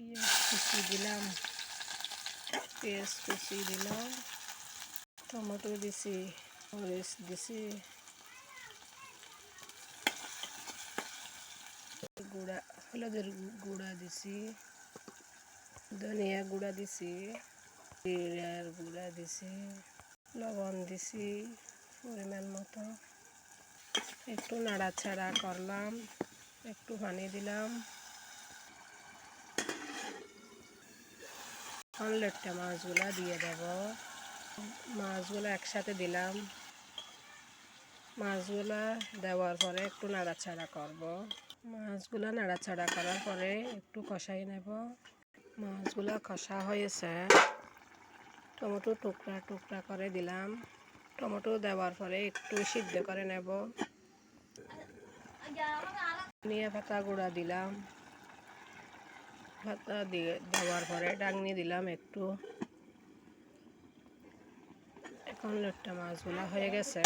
কুচি দিলাম, পেঁয়াজ কুচি দিলাম, টমেটো দিছি, মরিচ দিছি, গুঁড়া হলুদের গুঁড়া দিছি, ধনিয়া গুঁড়া দিছি, জিরার গুঁড়া দিছি, লবণ দিছি পরিমাণ মতো, একটু নাড়াচাড়া করলাম, একটু পানি দিলাম, অনলেটটা মাছগুলা দিয়ে দেব, মাছগুলো একসাথে দিলাম, মাছগুলা দেওয়ার পরে একটু নাড়াচাড়া করব, মাছগুলা নাড়াচাড়া করার পরে একটু কষাই নেব, মাছগুলা কষা হয়েছে, টমেটো টুকরা টুকরা করে দিলাম, টমেটো দেওয়ার পরে একটু সিদ্ধ করে নেব, ধনিয়া পাতা গুঁড়া দিলাম, পাতা দিয়ে দেওয়ার পরে ডাংনি দিলাম একটু, এখন লোট্টা মাছগুলা হয়ে গেছে,